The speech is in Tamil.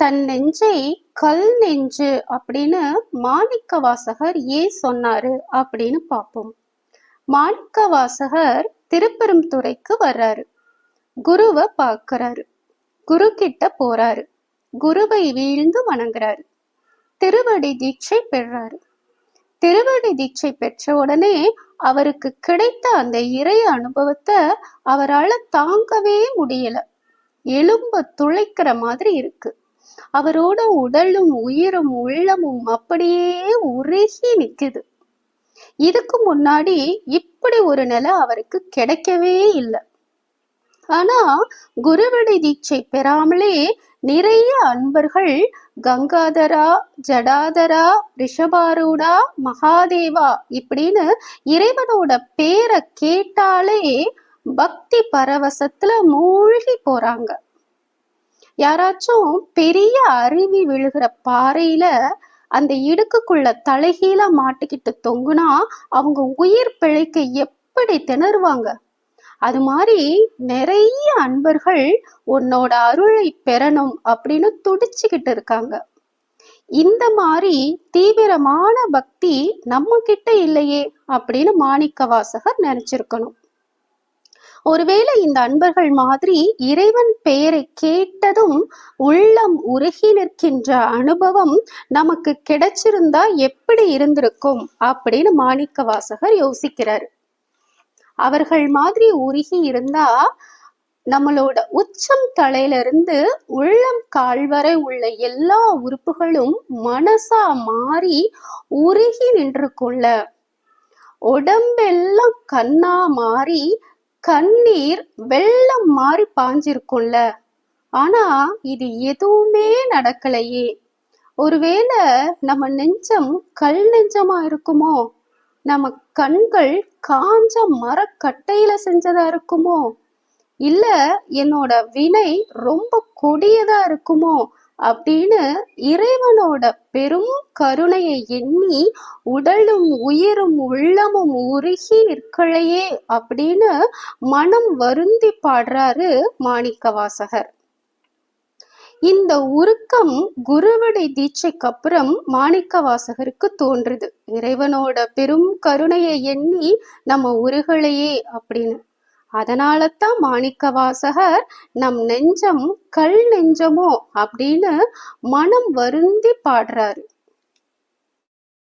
தன் நெஞ்சை கல் நெஞ்சு அப்படின்னு மாணிக்கவாசகர் ஏன் சொன்னாரு அப்படின்னு பார்ப்போம். மாணிக்கவாசகர் திருப்பெருந்துறைக்கு வர்றாரு. குருவை பார்க்கிறாரு. குரு கிட்ட போறாரு. குருவை வீழ்ந்து வணங்குறாரு. திருவடி தீட்சை பெறாரு. திருவடி தீட்சை பெற்ற உடனே அவருக்கு கிடைத்த அந்த இறை அனுபவத்தை அவரால் தாங்கவே முடியல. எலும்பு துளைக்கிற மாதிரி இருக்கு. அவரோட உடலும் உயிரும் உள்ளமும் அப்படியே உருகி நிக்குது. இதுக்கு முன்னாடி இப்படி ஒரு நிலை அவருக்கு கிடைக்கவே இல்லை. ஆனா குருவடி தீட்சை பெறாமலே நிறைய அன்பர்கள் கங்காதரா, ஜடாதரா, ரிஷபாரூடா, மகாதேவா இப்படின்னு இறைவனோட பேரை கேட்டாலே பக்தி பரவசத்துல மூழ்கி போறாங்க. யாராச்சும் பெரிய அருவி விழுகிற பாறையில அந்த இடுக்குக்குள்ள தலைகீழ மாட்டிக்கிட்டு தொங்குனா அவங்க உயிர் பிழைக்க எப்படி திணறுவாங்க? அது மாதிரி நிறைய அன்பர்கள் உன்னோட அருளை பெறணும் அப்படின்னு துடிச்சுக்கிட்டு இருக்காங்க. இந்த மாதிரி தீவிரமான பக்தி நம்ம கிட்ட இல்லையே அப்படின்னு மாணிக்கவாசகர் நினைச்சிருக்கணும். ஒருவேளை இந்த அன்பர்கள் மாதிரி இறைவன் பெயரை கேட்டதும் உள்ளம் உருகி நிற்கின்ற அனுபவம் நமக்கு கிடைச்சிருந்தா எப்படி இருந்திருக்கும் அப்படின்னு மாணிக்கவாசகர் யோசிக்கிறாரு. அவர்கள் மாதிரி உருகி இருந்தா நம்மளோட உச்சம் தலையிலிருந்து உள்ளம் கால் வரை உள்ள எல்லா உறுப்புகளும் மனசா மாறி உருகி நின்றுக்குள்ள, உடம்பெல்லாம் கண்ணா மாறி கண்ணீர் வெள்ளம் மாறி பாஞ்சிருக்கும்ல. ஆனா இது எதுவுமே நடக்கலையே. ஒருவேளை நம்ம நெஞ்சம் கல் நெஞ்சமா இருக்குமோ? நம்ம கண்கள் காஞ்ச மரக்கட்டையில செஞ்சதா இருக்குமோ? இல்ல என்னோட வினை ரொம்ப கொடியதா இருக்குமோ அப்படின்னு இறைவனோட பெரும் கருணையை எண்ணி உடலும் உயிரும் உள்ளமும் உருகி நிற்கலையே அப்படின்னு மனம் வருந்தி பாடுறாரு மாணிக்கவாசகர். இந்த உருக்கம் குருவடி தீட்சைக்கு அப்புறம் மாணிக்கவாசகருக்கு தோன்றுது. இறைவனோட பெரும் கருணையை எண்ணி நம்ம உருகலையே அப்படின்னு. அதனாலதான் மாணிக்கவாசகர் நம் நெஞ்சம் கல் நெஞ்சமோ அப்படின்னு மனம் வருந்தி பாடுறாரு.